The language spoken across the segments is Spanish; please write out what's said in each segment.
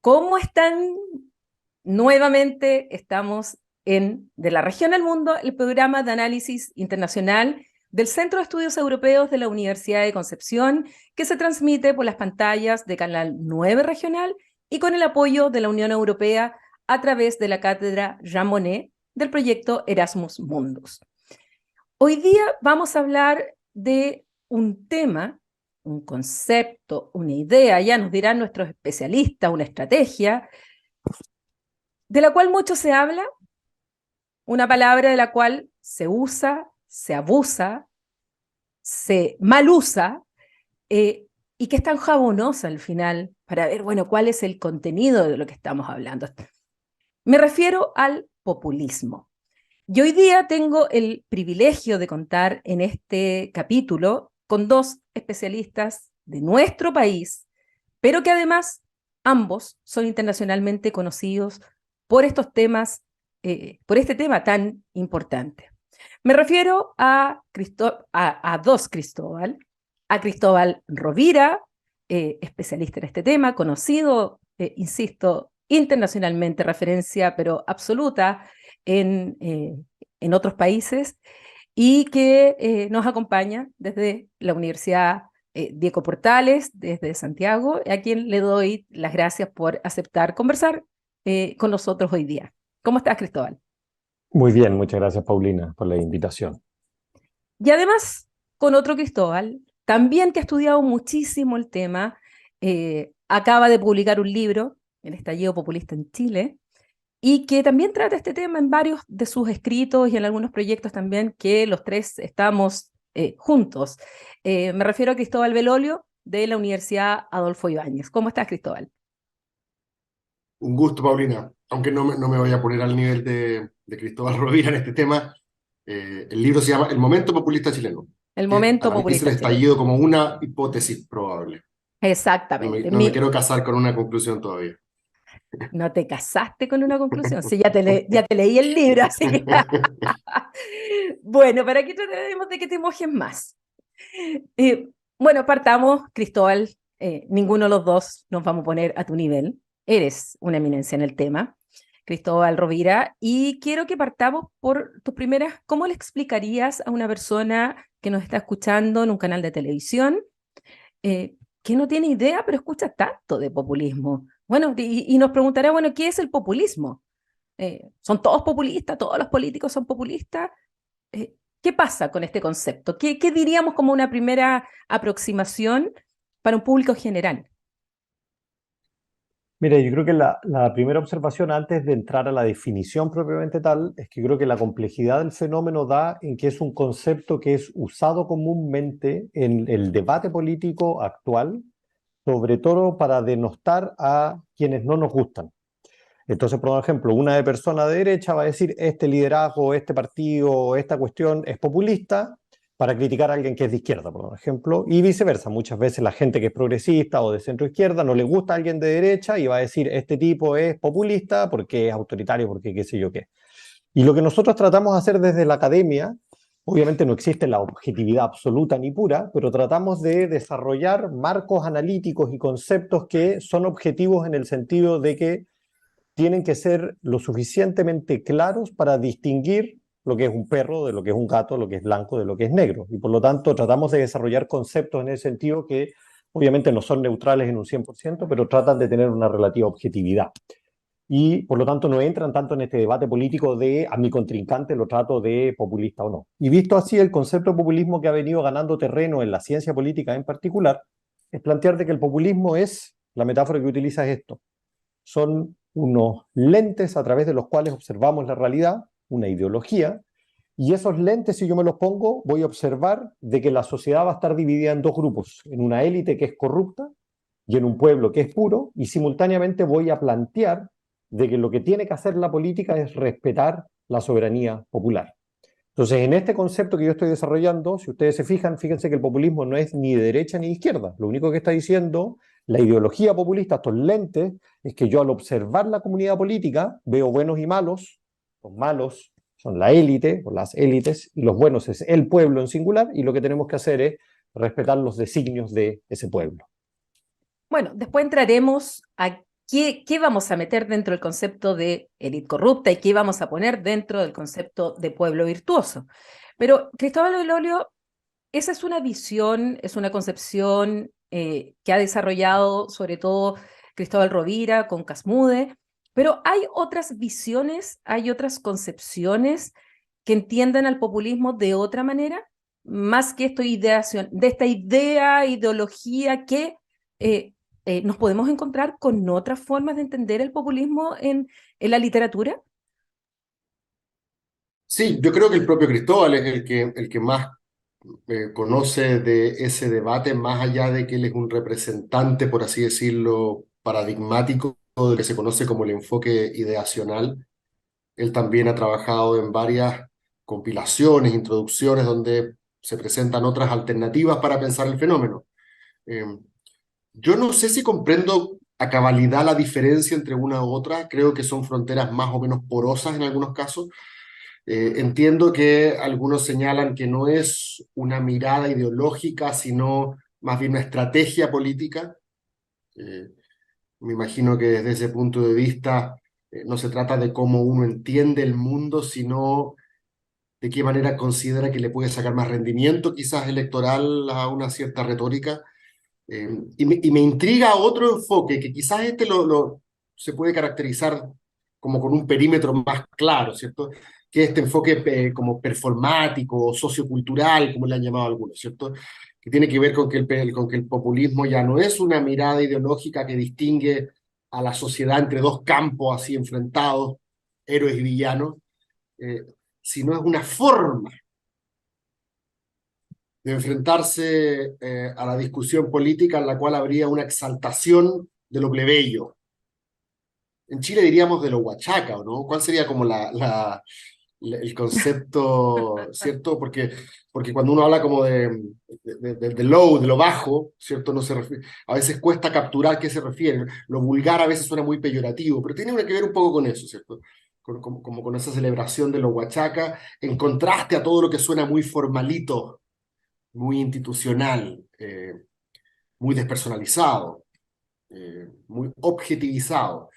¿Cómo están? Nuevamente estamos en De la Región al Mundo, el programa de análisis internacional del Centro de Estudios Europeos de la Universidad de Concepción, que se transmite por las pantallas de Canal 9 Regional y con el apoyo de la Unión Europea a través de la cátedra Jean Monnet del proyecto Erasmus Mundus. Hoy día vamos a hablar de un tema, un concepto, una idea, ya nos dirán nuestros especialistas, una estrategia, de la cual mucho se habla, una palabra de la cual se usa, se abusa, se mal usa, y que es tan jabonosa al final para ver, bueno, cuál es el contenido de lo que estamos hablando. Me refiero al populismo. Y hoy día tengo el privilegio de contar en este capítulo con dos especialistas de nuestro país, pero que además ambos son internacionalmente conocidos por estos temas, por este tema tan importante. Me refiero a dos Cristóbal, a Cristóbal Rovira, especialista en este tema, conocido, insisto, internacionalmente, referencia pero absoluta en otros países, y que nos acompaña desde la Universidad Diego Portales, desde Santiago, a quien le doy las gracias por aceptar conversar con nosotros hoy día. ¿Cómo estás, Cristóbal? Muy bien, muchas gracias, Paulina, por la invitación. Y además, con otro Cristóbal, también que ha estudiado muchísimo el tema, acaba de publicar un libro, El estallido populista en Chile, y que también trata este tema en varios de sus escritos y en algunos proyectos también que los tres estamos juntos. Me refiero a Cristóbal Belolio, de la Universidad Adolfo Ibáñez. ¿Cómo estás, Cristóbal? Un gusto, Paulina. Aunque no me voy a poner al nivel de Cristóbal Rovira en este tema, el libro se llama El momento populista chileno, El que momento analiza el populista chileno. estallido como una hipótesis probable. No me, Exactamente. no me quiero casar con una conclusión todavía. No te casaste con una conclusión, sí, ya te leí el libro, así que... Bueno, ¿para qué trataremos de que te mojes más? Bueno, partamos, Cristóbal, ninguno de los dos nos vamos a poner a tu nivel. Eres una eminencia en el tema, Cristóbal Rovira, y quiero que partamos por tus primeras. ¿Cómo le explicarías a una persona que nos está escuchando en un canal de televisión, que no tiene idea, pero escucha tanto de populismo? Bueno, y nos preguntará, bueno, ¿qué es el populismo? ¿Son todos populistas? ¿Todos los políticos son populistas? ¿Qué pasa con este concepto? ¿Qué diríamos como una primera aproximación para un público general? Mira, yo creo que la primera observación antes de entrar a la definición propiamente tal es que creo que la complejidad del fenómeno da en que es un concepto que es usado comúnmente en el debate político actual, sobre todo para denostar a quienes no nos gustan. Entonces, por ejemplo, una persona de derecha va a decir este liderazgo, este partido, esta cuestión es populista para criticar a alguien que es de izquierda, por ejemplo, y viceversa. Muchas veces la gente que es progresista o de centro izquierda no le gusta a alguien de derecha y va a decir este tipo es populista porque es autoritario, porque qué sé yo qué. Y lo que nosotros tratamos de hacer desde la academia, obviamente no existe la objetividad absoluta ni pura, pero tratamos de desarrollar marcos analíticos y conceptos que son objetivos en el sentido de que tienen que ser lo suficientemente claros para distinguir lo que es un perro de lo que es un gato, lo que es blanco de lo que es negro. Y por lo tanto tratamos de desarrollar conceptos en ese sentido que obviamente no son neutrales en un 100%, pero tratan de tener una relativa objetividad. Y por lo tanto no entran tanto en este debate político de a mi contrincante lo trato de populista o no. Y visto así, el concepto de populismo que ha venido ganando terreno en la ciencia política en particular es plantear de que el populismo es, la metáfora que utiliza es esto, son unos lentes a través de los cuales observamos la realidad, una ideología, y esos lentes, si yo me los pongo, voy a observar de que la sociedad va a estar dividida en dos grupos, en una élite que es corrupta y en un pueblo que es puro, y simultáneamente voy a plantear de que lo que tiene que hacer la política es respetar la soberanía popular. Entonces, en este concepto que yo estoy desarrollando, si ustedes se fijan, fíjense que el populismo no es ni de derecha ni de izquierda. Lo único que está diciendo la ideología populista, estos lentes, es que yo al observar la comunidad política veo buenos y malos. Los malos son la élite o las élites y los buenos es el pueblo en singular, y lo que tenemos que hacer es respetar los designios de ese pueblo. Bueno, después entraremos a ¿qué vamos a meter dentro del concepto de élite corrupta y qué vamos a poner dentro del concepto de pueblo virtuoso? Pero Cristóbal Belolio, esa es una visión, es una concepción que ha desarrollado sobre todo Cristóbal Rovira con Casmude, pero hay otras visiones, hay otras concepciones que entiendan al populismo de otra manera, más que de esta idea, ideología que nos podemos encontrar con otras formas de entender el populismo en la literatura. Sí, yo creo que el propio Cristóbal es el que más conoce de ese debate, más allá de que él es un representante, por así decirlo, paradigmático de lo que se conoce como el enfoque ideacional. Él también ha trabajado en varias compilaciones, introducciones, donde se presentan otras alternativas para pensar el fenómeno. Eh, yo no sé si comprendo a cabalidad la diferencia entre una u otra, creo que son fronteras más o menos porosas en algunos casos. Entiendo que algunos señalan que no es una mirada ideológica, sino más bien una estrategia política. Eh, Me imagino que desde ese punto de vista no se trata de cómo uno entiende el mundo, sino de qué manera considera que le puede sacar más rendimiento, quizás electoral, a una cierta retórica. Y me intriga otro enfoque, que quizás este se puede caracterizar como con un perímetro más claro, ¿cierto? Que es este enfoque como performático, sociocultural, como le han llamado algunos, ¿cierto? Que tiene que ver con que con que el populismo ya no es una mirada ideológica que distingue a la sociedad entre dos campos así enfrentados, héroes y villanos, eh, sino es una forma de enfrentarse a la discusión política en la cual habría una exaltación de lo plebeyo. En Chile diríamos de lo huachaca, ¿o no? ¿Cuál sería como el concepto, ¿cierto? Porque cuando uno habla como de low, de lo bajo, ¿cierto? No se refiere, a veces cuesta capturar qué se refiere. Lo vulgar a veces suena muy peyorativo, pero tiene que ver un poco con eso, ¿cierto? Como con esa celebración de lo huachaca, en contraste a todo lo que suena muy formalito, muy institucional, muy despersonalizado, muy objetivizado.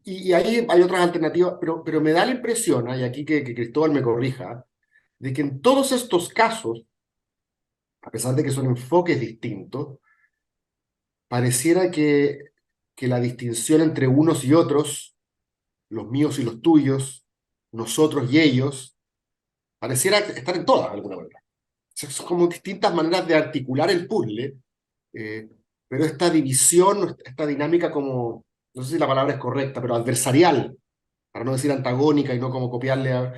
Y ahí hay otras alternativas, pero me da la impresión, y aquí que Cristóbal me corrija, de que en todos estos casos, a pesar de que son enfoques distintos, pareciera que la distinción entre unos y otros, los míos y los tuyos, nosotros y ellos, pareciera estar en todas de alguna manera. Son como distintas maneras de articular el puzzle. Eh, pero esta división, esta dinámica como, no sé si la palabra es correcta, pero adversarial, para no decir antagónica y no como copiarle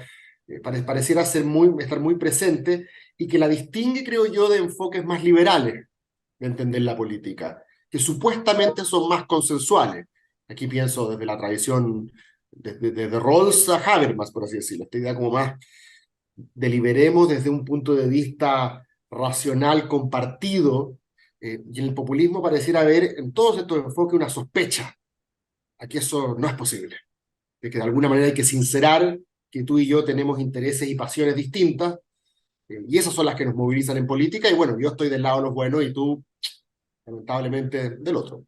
pareciera estar muy presente y que la distingue, creo yo, de enfoques más liberales de entender la política, que supuestamente son más consensuales. Aquí pienso desde la tradición, desde Rawls a Habermas, por así decirlo, esta idea como más deliberemos desde un punto de vista racional compartido, y en el populismo pareciera haber en todos estos enfoques una sospecha a que eso no es posible, de que de alguna manera hay que sincerar que tú y yo tenemos intereses y pasiones distintas, y esas son las que nos movilizan en política, y bueno, yo estoy del lado de los buenos y tú, lamentablemente, del otro.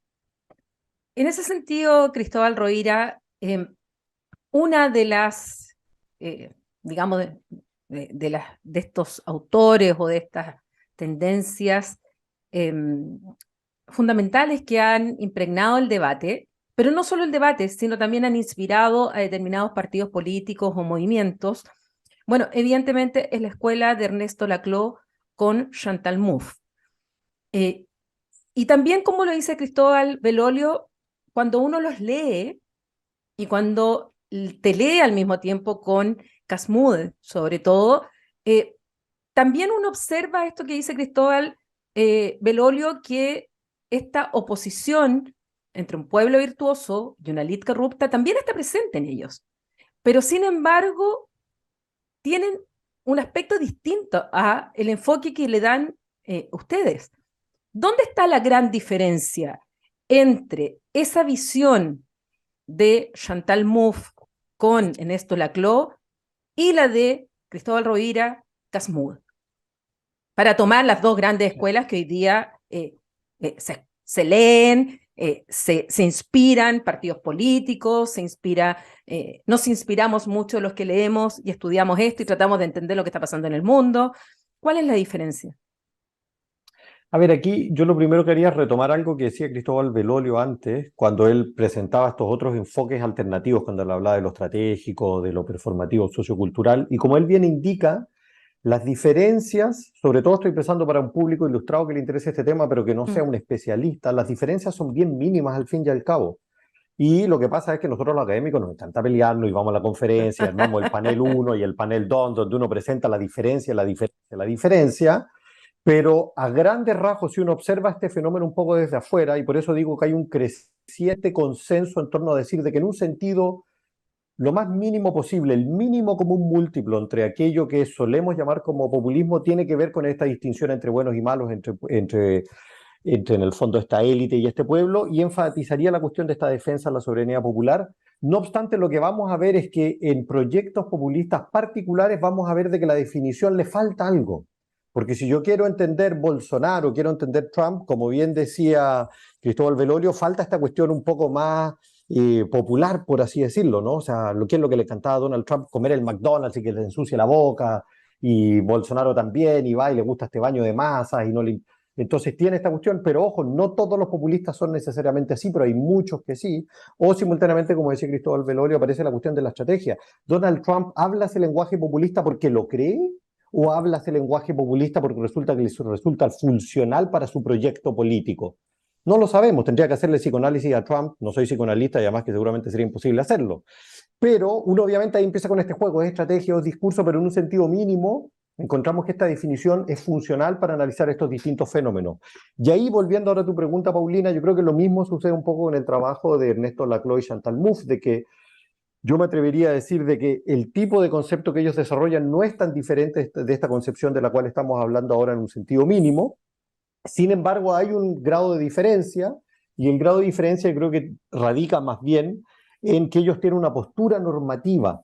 En ese sentido, Cristóbal Rovira, una de las, digamos, de estos autores o de estas tendencias fundamentales que han impregnado el debate, pero no solo el debate, sino también han inspirado a determinados partidos políticos o movimientos. Bueno, evidentemente es la escuela de Ernesto Laclau con Chantal Mouffe. Y también, como lo dice Cristóbal Belolio, cuando uno los lee y cuando te lee al mismo tiempo con Casmude, sobre todo, también uno observa esto que dice Cristóbal Belolio, que esta oposición entre un pueblo virtuoso y una élite corrupta también está presente en ellos. Pero sin embargo, tienen un aspecto distinto a el enfoque que le dan ustedes. ¿Dónde está la gran diferencia entre esa visión de Chantal Mouffe con Ernesto Laclau y la de Cristóbal Rovira, Casmude? Para tomar las dos grandes escuelas que hoy día se leen, se inspiran partidos políticos, nos inspiramos mucho los que leemos y estudiamos esto y tratamos de entender lo que está pasando en el mundo. ¿Cuál es la diferencia? A ver, aquí yo lo primero que haría es retomar algo que decía Cristóbal Belolio antes, cuando él presentaba estos otros enfoques alternativos, cuando él hablaba de lo estratégico, de lo performativo, sociocultural, y como él bien indica, las diferencias, sobre todo estoy pensando para un público ilustrado que le interese este tema, pero que no sea un especialista, las diferencias son bien mínimas al fin y al cabo. Y lo que pasa es que nosotros los académicos nos encanta pelearnos y vamos a la conferencia, armamos el panel 1 y el panel 2, donde uno presenta la diferencia, la diferencia, pero a grandes rasgos, si uno observa este fenómeno un poco desde afuera, y por eso digo que hay un creciente consenso en torno a decir de que en un sentido lo más mínimo posible, el mínimo común múltiplo entre aquello que solemos llamar como populismo tiene que ver con esta distinción entre buenos y malos, entre en el fondo esta élite y este pueblo, y enfatizaría la cuestión de esta defensa de la soberanía popular. No obstante, lo que vamos a ver es que en proyectos populistas particulares vamos a ver de que la definición le falta algo. Porque si yo quiero entender Bolsonaro, quiero entender Trump, como bien decía Cristóbal Belolio, falta esta cuestión un poco más popular, por así decirlo, ¿no? O sea, ¿qué es lo que le encantaba a Donald Trump? Comer el McDonald's y que le ensucie la boca, y Bolsonaro también, y va y le gusta este baño de masas, y no le... Entonces tiene esta cuestión, pero ojo, no todos los populistas son necesariamente así, pero hay muchos que sí. O simultáneamente, como decía Cristóbal Belolio, aparece la cuestión de la estrategia. ¿Donald Trump habla ese lenguaje populista porque lo cree? ¿O habla ese lenguaje populista porque resulta que le resulta funcional para su proyecto político? No lo sabemos, tendría que hacerle psicoanálisis a Trump, no soy psicoanalista y además que seguramente sería imposible hacerlo. Pero uno obviamente ahí empieza con este juego, es estrategia o discurso, pero en un sentido mínimo encontramos que esta definición es funcional para analizar estos distintos fenómenos. Y ahí, volviendo ahora a tu pregunta, Paulina, yo creo que lo mismo sucede un poco con el trabajo de Ernesto Laclau y Chantal Mouffe, de que yo me atrevería a decir de que el tipo de concepto que ellos desarrollan no es tan diferente de esta concepción de la cual estamos hablando ahora en un sentido mínimo. Sin embargo, hay un grado de diferencia, y el grado de diferencia creo que radica más bien en que ellos tienen una postura normativa.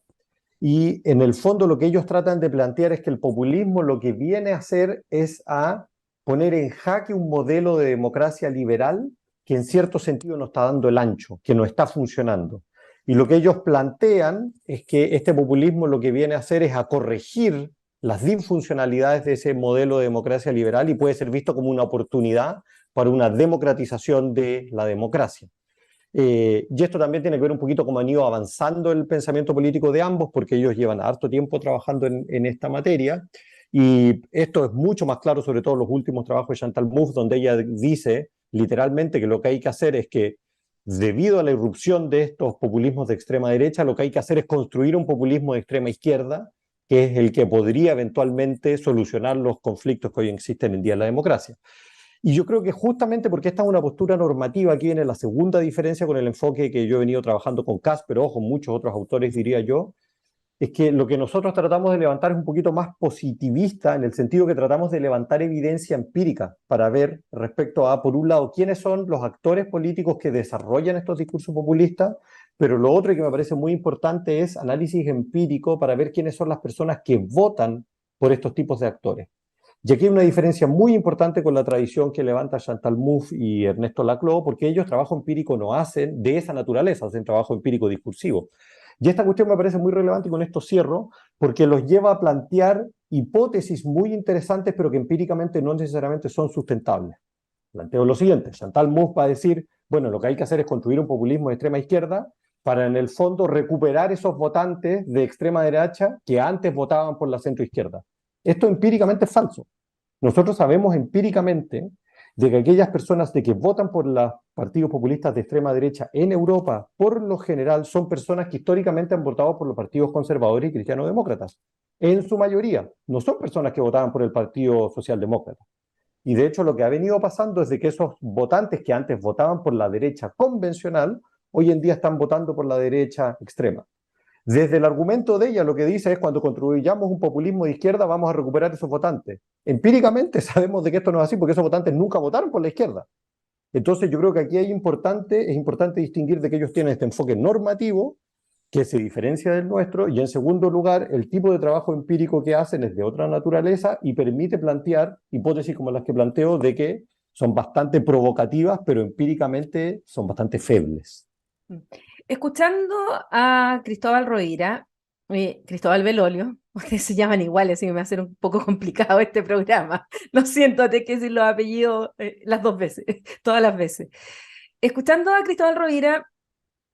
Y en el fondo lo que ellos tratan de plantear es que el populismo lo que viene a hacer es a poner en jaque un modelo de democracia liberal que en cierto sentido no está dando el ancho, que no está funcionando. Y lo que ellos plantean es que este populismo lo que viene a hacer es a corregir las disfuncionalidades de ese modelo de democracia liberal y puede ser visto como una oportunidad para una democratización de la democracia. Y esto también tiene que ver un poquito cómo han ido avanzando el pensamiento político de ambos, porque ellos llevan harto tiempo trabajando en esta materia. Y esto es mucho más claro, sobre todo en los últimos trabajos de Chantal Mouffe, donde ella dice literalmente que lo que hay que hacer es que, debido a la irrupción de estos populismos de extrema derecha, lo que hay que hacer es construir un populismo de extrema izquierda, que es el que podría eventualmente solucionar los conflictos que hoy existen en día en la democracia. Y yo creo que justamente porque esta es una postura normativa, aquí viene la segunda diferencia con el enfoque que yo he venido trabajando con Cass, pero ojo, muchos otros autores diría yo, es que lo que nosotros tratamos de levantar es un poquito más positivista, en el sentido que tratamos de levantar evidencia empírica para ver respecto a, por un lado, quiénes son los actores políticos que desarrollan estos discursos populistas, pero lo otro y que me parece muy importante es análisis empírico para ver quiénes son las personas que votan por estos tipos de actores. Y aquí hay una diferencia muy importante con la tradición que levanta Chantal Mouffe y Ernesto Laclau, porque ellos trabajo empírico no hacen de esa naturaleza, hacen trabajo empírico discursivo. Y esta cuestión me parece muy relevante y con esto cierro, porque los lleva a plantear hipótesis muy interesantes, pero que empíricamente no necesariamente son sustentables. Planteo lo siguiente, Chantal Mouffe va a decir, bueno, lo que hay que hacer es construir un populismo de extrema izquierda para en el fondo recuperar esos votantes de extrema derecha que antes votaban por la centroizquierda. Esto empíricamente es falso. Nosotros sabemos empíricamente de que aquellas personas de que votan por los partidos populistas de extrema derecha en Europa, por lo general, son personas que históricamente han votado por los partidos conservadores y cristiano-demócratas. En su mayoría, no son personas que votaban por el Partido Socialdemócrata. Y de hecho lo que ha venido pasando es de que esos votantes que antes votaban por la derecha convencional, hoy en día están votando por la derecha extrema. Desde el argumento de ella, lo que dice es cuando construyamos un populismo de izquierda vamos a recuperar esos votantes. Empíricamente sabemos de que esto no es así porque esos votantes nunca votaron por la izquierda. Entonces yo creo que aquí es importante distinguir de que ellos tienen este enfoque normativo que se diferencia del nuestro y en segundo lugar el tipo de trabajo empírico que hacen es de otra naturaleza y permite plantear hipótesis como las que planteo de que son bastante provocativas, pero empíricamente son bastante febles. Escuchando a Cristóbal Rovira, Cristóbal Belolio, ustedes se llaman iguales, así que me va a ser un poco complicado este programa. Lo siento, tengo que decir los apellidos las dos veces, todas las veces. Escuchando a Cristóbal Rovira,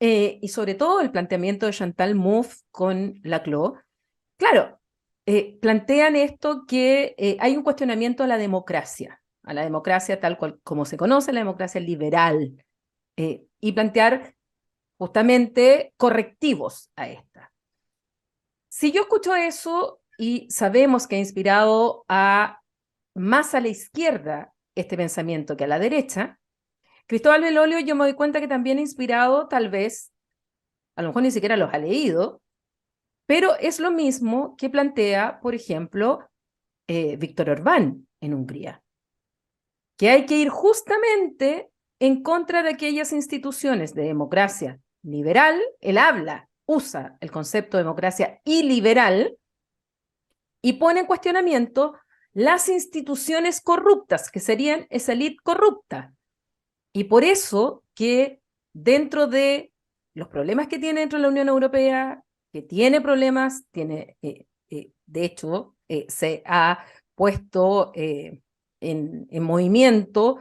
y sobre todo el planteamiento de Chantal Mouffe con Laclau, claro, plantean esto que hay un cuestionamiento a la democracia tal cual como se conoce, la democracia liberal, y plantear justamente correctivos a esta. Si yo escucho eso y sabemos que ha inspirado más a la izquierda este pensamiento que a la derecha, Cristóbal Belolio yo me doy cuenta que también ha inspirado, tal vez, a lo mejor ni siquiera los ha leído, pero es lo mismo que plantea, por ejemplo, Víctor Orbán en Hungría, que hay que ir justamente en contra de aquellas instituciones de democracia liberal. Él usa el concepto de democracia iliberal y pone en cuestionamiento las instituciones corruptas, que serían esa élite corrupta. Y por eso que dentro de los problemas que tiene dentro de la Unión Europea, que tiene problemas, de hecho, se ha puesto en movimiento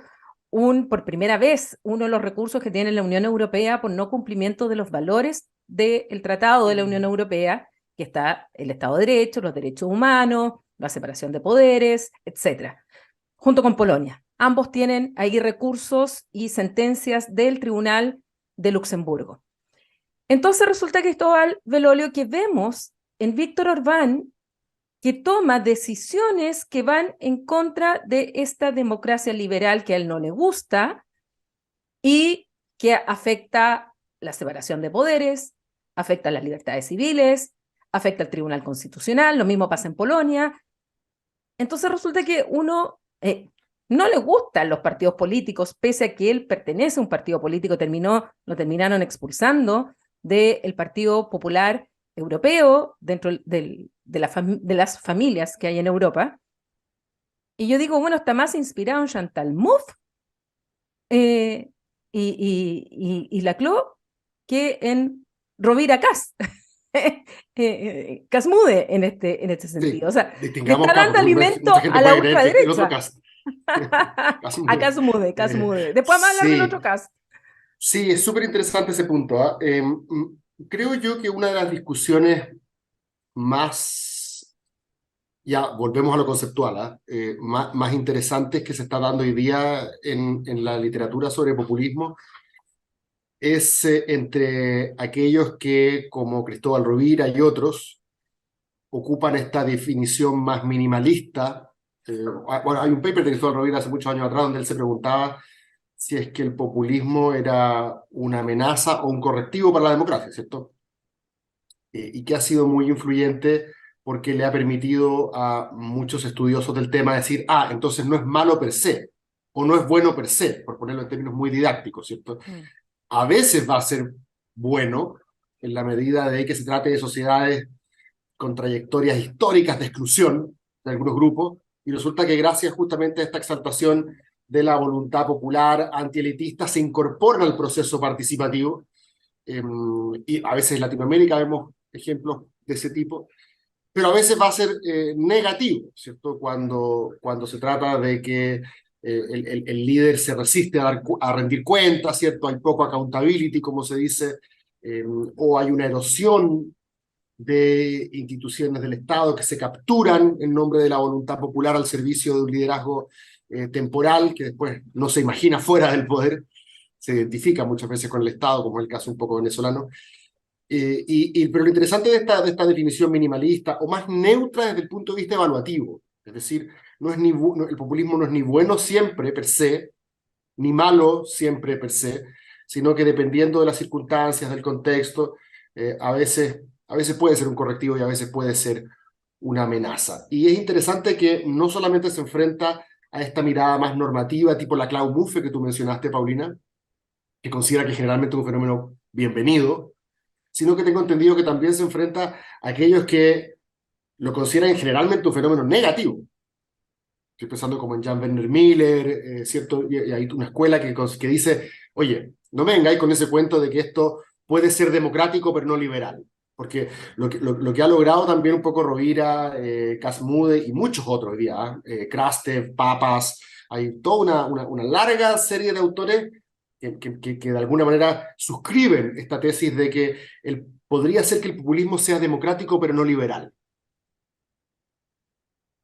por primera vez uno de los recursos que tiene la Unión Europea por no cumplimiento de los valores del Tratado de la Unión Europea, que está el Estado de Derecho, los derechos humanos, la separación de poderes, etcétera, junto con Polonia. Ambos tienen ahí recursos y sentencias del Tribunal de Luxemburgo. Entonces resulta, Cristóbal Belolio, que vemos en Víctor Orbán que toma decisiones que van en contra de esta democracia liberal que a él no le gusta y que afecta la separación de poderes, afecta las libertades civiles, afecta al Tribunal Constitucional, lo mismo pasa en Polonia. Entonces resulta que uno no le gustan los partidos políticos, pese a que él pertenece a un partido político, lo terminaron expulsando del Partido Popular Europeo dentro de las familias que hay en Europa. Y yo digo, bueno, está más inspirado en Chantal Mouffe y Laclau que en Rovira Cas. Casmude en este sentido. O sea, le distingamos está acá, dando porque alimento mucha gente a la puede creer que el otro ultraderecha. caso. A Casmude. Después vamos a hablar del otro caso. Sí, es súper interesante ese punto. ¿Ah? Creo yo que una de las discusiones más, ya volvemos a lo conceptual, ¿ah? Más interesantes que se está dando hoy día en la literatura sobre populismo es entre aquellos que, como Cristóbal Rovira y otros, ocupan esta definición más minimalista. Bueno, hay un paper de Cristóbal Rovira hace muchos años atrás donde él se preguntaba si es que el populismo era una amenaza o un correctivo para la democracia, ¿cierto? Y que ha sido muy influyente porque le ha permitido a muchos estudiosos del tema decir, entonces no es malo per se, o no es bueno per se, por ponerlo en términos muy didácticos, ¿cierto? A veces va a ser bueno en la medida de que se trate de sociedades con trayectorias históricas de exclusión de algunos grupos, y resulta que gracias justamente a esta exaltación de la voluntad popular antielitista se incorporan al proceso participativo, y a veces en Latinoamérica vemos ejemplos de ese tipo, pero a veces va a ser negativo, ¿cierto? Cuando se trata de que el líder se resiste a rendir cuentas, ¿cierto? Hay poco accountability, como se dice, o hay una erosión de instituciones del Estado que se capturan en nombre de la voluntad popular al servicio de un liderazgo temporal que después no se imagina fuera del poder, se identifica muchas veces con el Estado, como es el caso un poco venezolano. Pero lo interesante de esta definición minimalista, o más neutra desde el punto de vista evaluativo, es decir, el populismo no es ni bueno siempre per se, ni malo siempre per se, sino que dependiendo de las circunstancias, del contexto, a veces puede ser un correctivo y a veces puede ser una amenaza. Y es interesante que no solamente se enfrenta a esta mirada más normativa, tipo la Laclau Mouffe que tú mencionaste, Paulina, que considera que generalmente es un fenómeno bienvenido, sino que tengo entendido que también se enfrenta a aquellos que lo consideran generalmente un fenómeno negativo. Estoy pensando como en Jan Werner Miller, ¿cierto? Y hay una escuela que dice, oye, no me vengáis con ese cuento de que esto puede ser democrático pero no liberal. Porque lo que ha logrado también un poco Rovira, Casmude y muchos otros hoy día, Krastev, Papas, hay toda una larga serie de autores que de alguna manera suscriben esta tesis de que podría ser que el populismo sea democrático pero no liberal.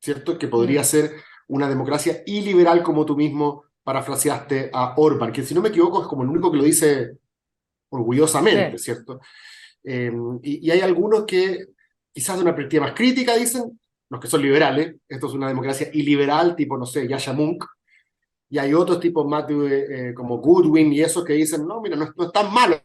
¿Cierto? Que podría ser una democracia iliberal, como tú mismo parafraseaste a Orbán, que si no me equivoco es como el único que lo dice orgullosamente, Sí. ¿cierto? Y hay algunos que quizás de una perspectiva más crítica dicen, los que son liberales, esto es una democracia iliberal, tipo, no sé, Yasha Monk, y hay otros tipos más como Goodwin y esos que dicen, no, mira, no es tan malo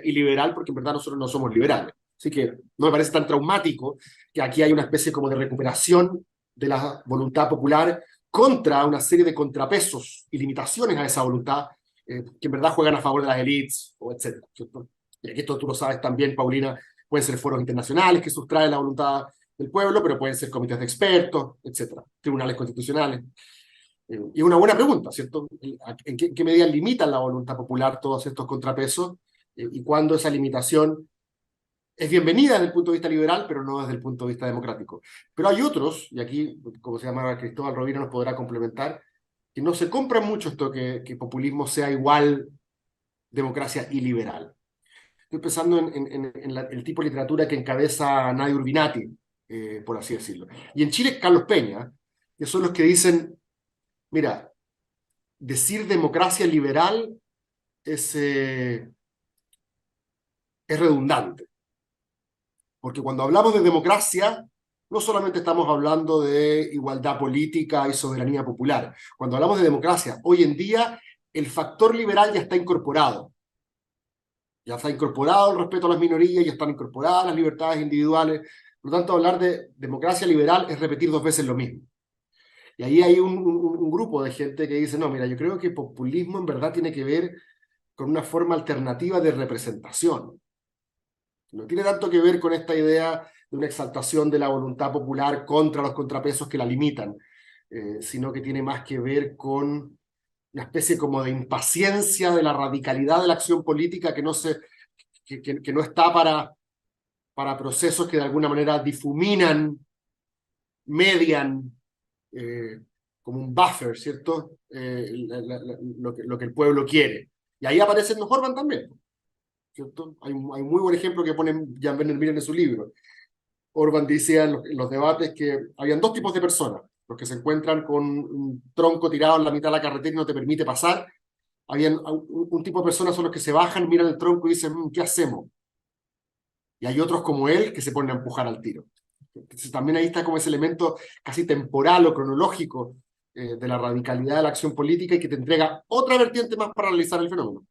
y liberal, porque en verdad nosotros no somos liberales. Así que no me parece tan traumático que aquí hay una especie como de recuperación de la voluntad popular contra una serie de contrapesos y limitaciones a esa voluntad que en verdad juegan a favor de las élites, o etcétera, ¿cierto? Y aquí esto tú lo sabes también, Paulina, pueden ser foros internacionales que sustraen la voluntad del pueblo, pero pueden ser comités de expertos, etcétera, tribunales constitucionales. Y es una buena pregunta, ¿cierto? ¿En qué medida limitan la voluntad popular todos estos contrapesos? Y cuándo esa limitación es bienvenida desde el punto de vista liberal, pero no desde el punto de vista democrático. Pero hay otros, y aquí, como se llama Cristóbal Rovira, nos podrá complementar, que no se compran mucho esto que populismo sea igual democracia y liberal. Estoy pensando en el tipo de literatura que encabeza Nadia Urbinati, por así decirlo. Y en Chile, Carlos Peña, que son los que dicen, mira, decir democracia liberal es redundante. Porque cuando hablamos de democracia, no solamente estamos hablando de igualdad política y soberanía popular. Cuando hablamos de democracia, hoy en día el factor liberal ya está incorporado. Ya está incorporado el respeto a las minorías, ya están incorporadas las libertades individuales. Por lo tanto, hablar de democracia liberal es repetir dos veces lo mismo. Y ahí hay un grupo de gente que dice, no, mira, yo creo que populismo en verdad tiene que ver con una forma alternativa de representación. No tiene tanto que ver con esta idea de una exaltación de la voluntad popular contra los contrapesos que la limitan, sino que tiene más que ver con una especie como de impaciencia de la radicalidad de la acción política que no está para procesos que de alguna manera difuminan, median, como un buffer, ¿cierto? Lo que el pueblo quiere. Y ahí aparecen los Orbán también, ¿cierto? Hay un muy buen ejemplo que pone Jan Werner Miller en su libro. Orbán decía en los debates que habían dos tipos de personas, los que se encuentran con un tronco tirado en la mitad de la carretera y no te permite pasar. Habían un tipo de personas son los que se bajan, miran el tronco y dicen, ¿qué hacemos? Y hay otros como él que se ponen a empujar al tiro. Entonces también ahí está como ese elemento casi temporal o cronológico de la radicalidad de la acción política y que te entrega otra vertiente más para analizar el fenómeno.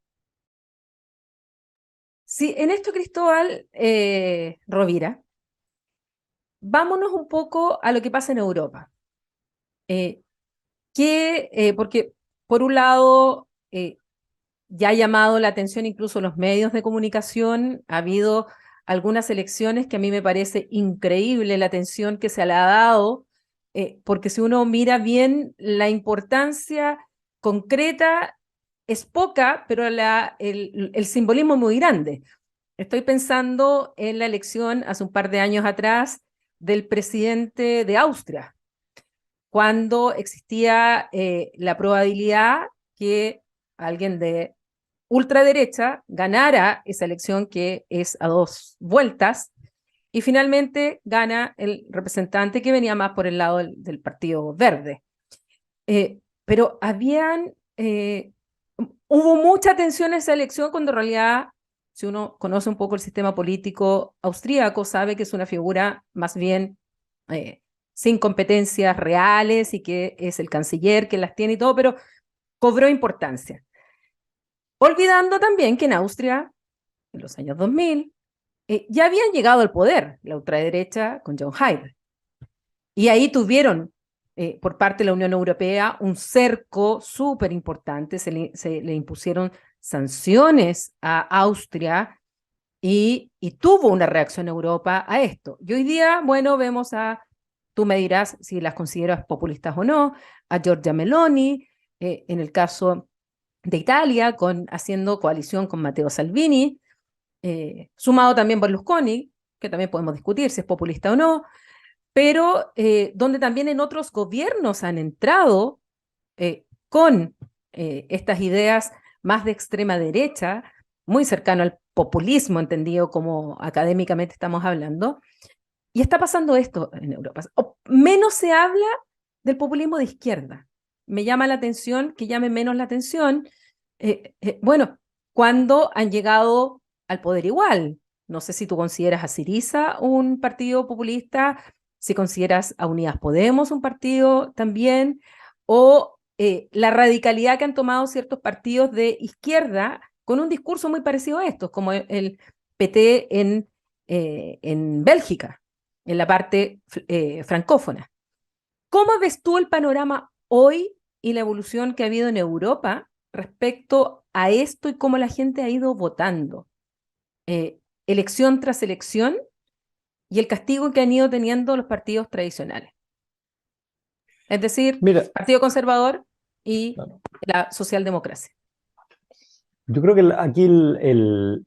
Sí, en esto, Cristóbal Rovira, vámonos un poco a lo que pasa en Europa. Porque, por un lado, ya ha llamado la atención incluso los medios de comunicación, ha habido algunas elecciones que a mí me parece increíble la atención que se le ha dado, porque si uno mira bien, la importancia concreta es poca, pero el simbolismo es muy grande. Estoy pensando en la elección hace un par de años atrás del presidente de Austria, cuando existía la probabilidad que alguien de ultraderecha ganara esa elección que es a dos vueltas y finalmente gana el representante que venía más por el lado del Partido Verde. Pero hubo mucha tensión en esa elección cuando en realidad, si uno conoce un poco el sistema político austríaco, sabe que es una figura más bien sin competencias reales y que es el canciller que las tiene y todo, pero cobró importancia. Olvidando también que en Austria, en los años 2000, ya habían llegado al poder la ultraderecha con John Haidt. Y ahí tuvieron, por parte de la Unión Europea, un cerco súper importante. Se le impusieron sanciones a Austria y tuvo una reacción Europa a esto. Y hoy día, bueno, vemos tú me dirás si las consideras populistas o no, a Giorgia Meloni, en el caso de Italia, haciendo coalición con Matteo Salvini, sumado también Berlusconi, que también podemos discutir si es populista o no, pero donde también en otros gobiernos han entrado con estas ideas más de extrema derecha, muy cercano al populismo, entendido como académicamente estamos hablando, y está pasando esto en Europa. O menos se habla del populismo de izquierda. Me llama la atención que llame menos la atención, bueno, cuando han llegado al poder igual. No sé si tú consideras a Syriza un partido populista, si consideras a Unidas Podemos un partido también, o la radicalidad que han tomado ciertos partidos de izquierda con un discurso muy parecido a estos, como el PT en Bélgica, en la parte francófona. ¿Cómo ves tú el panorama hoy y la evolución que ha habido en Europa respecto a esto y cómo la gente ha ido votando, elección tras elección, y el castigo que han ido teniendo los partidos tradicionales? Es decir, Mira, Partido Conservador y claro, la socialdemocracia. yo creo que aquí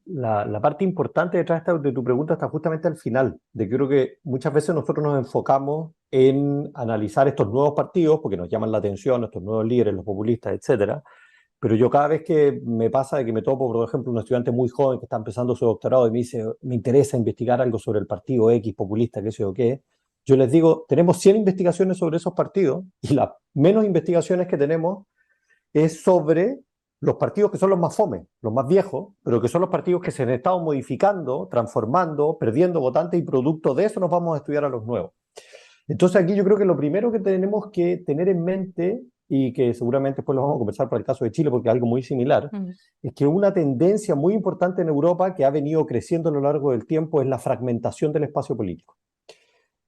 la parte importante detrás de tu pregunta está justamente al final, de que creo que muchas veces nosotros nos enfocamos en analizar estos nuevos partidos, porque nos llaman la atención, estos nuevos líderes, los populistas, etcétera. Pero yo cada vez que me pasa de que me topo, por ejemplo, un estudiante muy joven que está empezando su doctorado y me dice, me interesa investigar algo sobre el partido X populista, qué sé yo qué, yo les digo, tenemos 100 investigaciones sobre esos partidos y las menos investigaciones que tenemos es sobre los partidos que son los más fome, los más viejos, pero que son los partidos que se han estado modificando, transformando, perdiendo votantes y producto de eso nos vamos a estudiar a los nuevos. Entonces aquí yo creo que lo primero que tenemos que tener en mente, y que seguramente después lo vamos a conversar por el caso de Chile porque es algo muy similar, es que una tendencia muy importante en Europa que ha venido creciendo a lo largo del tiempo es la fragmentación del espacio político.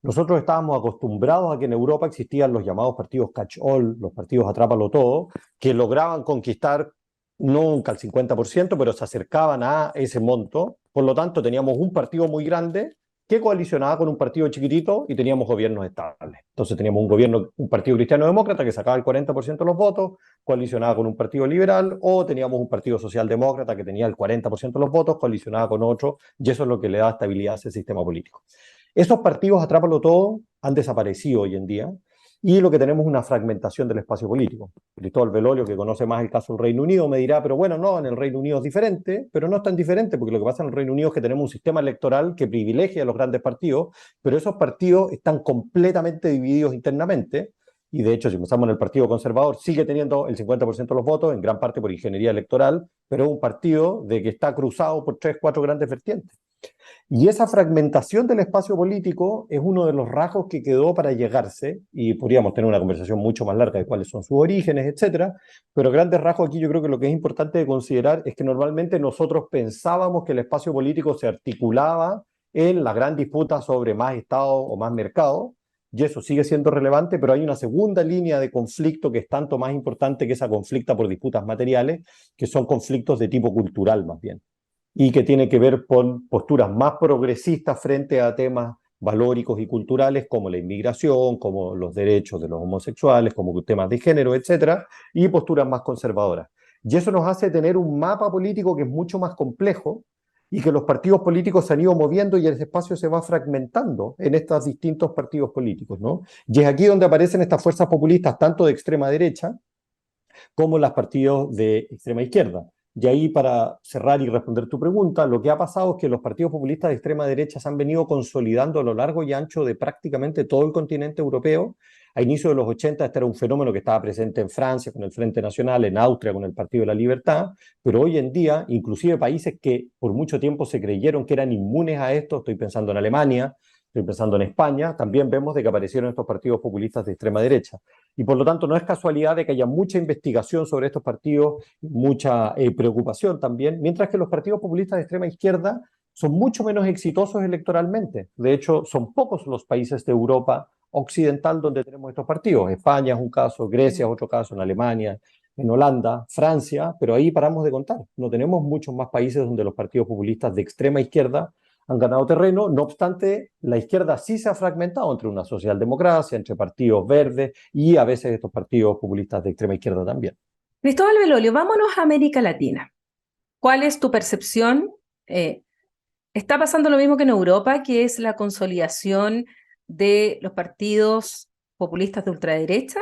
Nosotros estábamos acostumbrados a que en Europa existían los llamados partidos catch-all, los partidos atrápalo todo, que lograban conquistar nunca el 50%, pero se acercaban a ese monto. Por lo tanto, teníamos un partido muy grande que coalicionaba con un partido chiquitito y teníamos gobiernos estables. Entonces teníamos un partido cristiano-demócrata que sacaba el 40% de los votos, coalicionaba con un partido liberal, o teníamos un partido socialdemócrata que tenía el 40% de los votos, coalicionaba con otro, y eso es lo que le da estabilidad a ese sistema político. Esos partidos, atrápalo todo, han desaparecido hoy en día, y lo que tenemos es una fragmentación del espacio político. Cristóbal Belolio, que conoce más el caso del Reino Unido, me dirá, pero bueno, no, en el Reino Unido es diferente, pero no es tan diferente, porque lo que pasa en el Reino Unido es que tenemos un sistema electoral que privilegia a los grandes partidos, pero esos partidos están completamente divididos internamente, y de hecho, si pensamos en el Partido Conservador, sigue teniendo el 50% de los votos, en gran parte por ingeniería electoral, pero es un partido de que está cruzado por 3, 4 grandes vertientes. Y esa fragmentación del espacio político es uno de los rasgos que quedó para llegarse, y podríamos tener una conversación mucho más larga de cuáles son sus orígenes, etcétera, pero grandes rasgos aquí yo creo que lo que es importante de considerar es que normalmente nosotros pensábamos que el espacio político se articulaba en la gran disputa sobre más Estado o más mercado, y eso sigue siendo relevante, pero hay una segunda línea de conflicto que es tanto más importante que esa conflicta por disputas materiales, que son conflictos de tipo cultural más bien, y que tiene que ver con posturas más progresistas frente a temas valóricos y culturales como la inmigración, como los derechos de los homosexuales, como temas de género, etcétera, y posturas más conservadoras. Y eso nos hace tener un mapa político que es mucho más complejo y que los partidos políticos se han ido moviendo y el espacio se va fragmentando en estos distintos partidos políticos, ¿no? Y es aquí donde aparecen estas fuerzas populistas, tanto de extrema derecha como los partidos de extrema izquierda. Y ahí, para cerrar y responder tu pregunta, lo que ha pasado es que los partidos populistas de extrema derecha se han venido consolidando a lo largo y ancho de prácticamente todo el continente europeo. A inicio de los 80 este era un fenómeno que estaba presente en Francia con el Frente Nacional, en Austria con el Partido de la Libertad, pero hoy en día, inclusive países que por mucho tiempo se creyeron que eran inmunes a esto, estoy pensando en Alemania, estoy pensando en España, también vemos de que aparecieron estos partidos populistas de extrema derecha. Y por lo tanto no es casualidad de que haya mucha investigación sobre estos partidos, mucha preocupación también, mientras que los partidos populistas de extrema izquierda son mucho menos exitosos electoralmente. De hecho, son pocos los países de Europa occidental donde tenemos estos partidos. España es un caso, Grecia es otro caso, en Alemania, en Holanda, Francia, pero ahí paramos de contar. No tenemos muchos más países donde los partidos populistas de extrema izquierda han ganado terreno. No obstante, la izquierda sí se ha fragmentado entre una socialdemocracia, entre partidos verdes y a veces estos partidos populistas de extrema izquierda también. Cristóbal Belolio, vámonos a América Latina. ¿Cuál es tu percepción? ¿Está pasando lo mismo que en Europa, que es la consolidación de los partidos populistas de ultraderecha?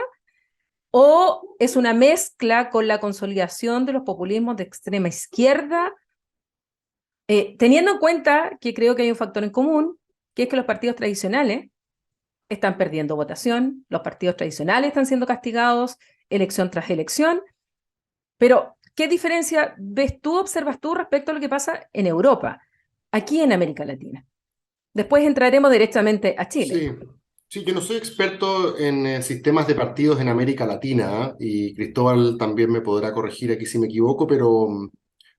¿O es una mezcla con la consolidación de los populismos de extrema izquierda? Teniendo en cuenta que creo que hay un factor en común, que es que los partidos tradicionales están perdiendo votación, los partidos tradicionales están siendo castigados elección tras elección, pero ¿qué diferencia ves tú, observas tú respecto a lo que pasa en Europa, aquí en América Latina? Después entraremos directamente a Chile. Sí, sí, yo no soy experto en sistemas de partidos en América Latina, ¿eh? Y Cristóbal también me podrá corregir aquí si me equivoco, pero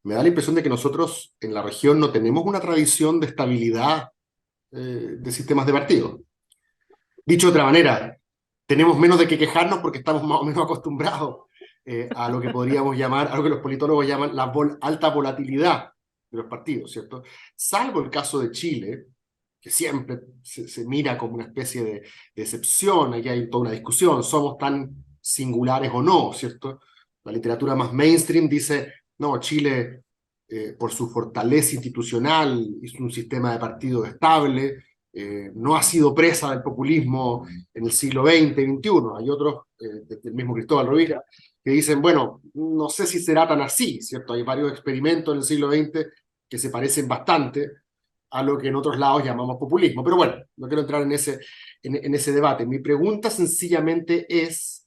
me da la impresión de que nosotros en la región no tenemos una tradición de estabilidad de sistemas de partidos. Dicho de otra manera, tenemos menos de qué quejarnos porque estamos más o menos acostumbrados a lo que podríamos llamar, a lo que los politólogos llaman la alta volatilidad de los partidos, ¿cierto? Salvo el caso de Chile, que siempre se mira como una especie de excepción, aquí hay toda una discusión, somos tan singulares o no, ¿cierto? La literatura más mainstream dice, no, Chile, por su fortaleza institucional, es un sistema de partidos estable, no ha sido presa del populismo en el siglo XX, XXI. Hay otros, del mismo Cristóbal Rovira, que dicen, bueno, no sé si será tan así, ¿cierto? Hay varios experimentos en el siglo XX que se parecen bastante a lo que en otros lados llamamos populismo. Pero bueno, no quiero entrar en ese debate. Mi pregunta sencillamente es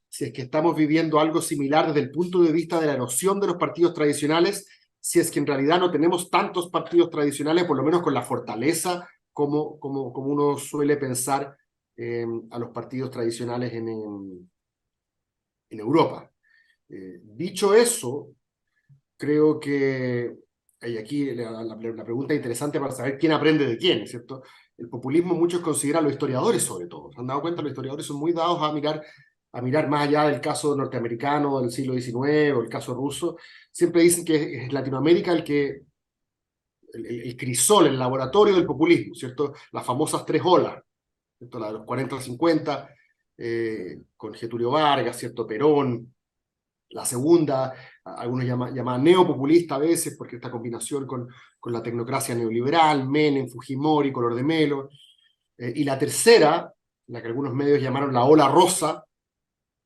si es que estamos viviendo algo similar desde el punto de vista de la erosión de los partidos tradicionales, si es que en realidad no tenemos tantos partidos tradicionales, por lo menos con la fortaleza como uno suele pensar a los partidos tradicionales en Europa. Dicho eso, creo que, y aquí la pregunta interesante para saber quién aprende de quién, ¿cierto? El populismo muchos consideran, los historiadores sobre todo, ¿se han dado cuenta? Los historiadores son muy dados a mirar más allá del caso norteamericano del siglo XIX o el caso ruso. Siempre dicen que es Latinoamérica el crisol, el laboratorio del populismo, ¿cierto? Las famosas tres olas, ¿cierto? La de los 40-50, con Getúlio Vargas, ¿cierto? Perón. La segunda, algunos llaman neopopulista a veces, porque esta combinación con la tecnocracia neoliberal, Menem, Fujimori, Color de Melo. Y la tercera, la que algunos medios llamaron la ola rosa,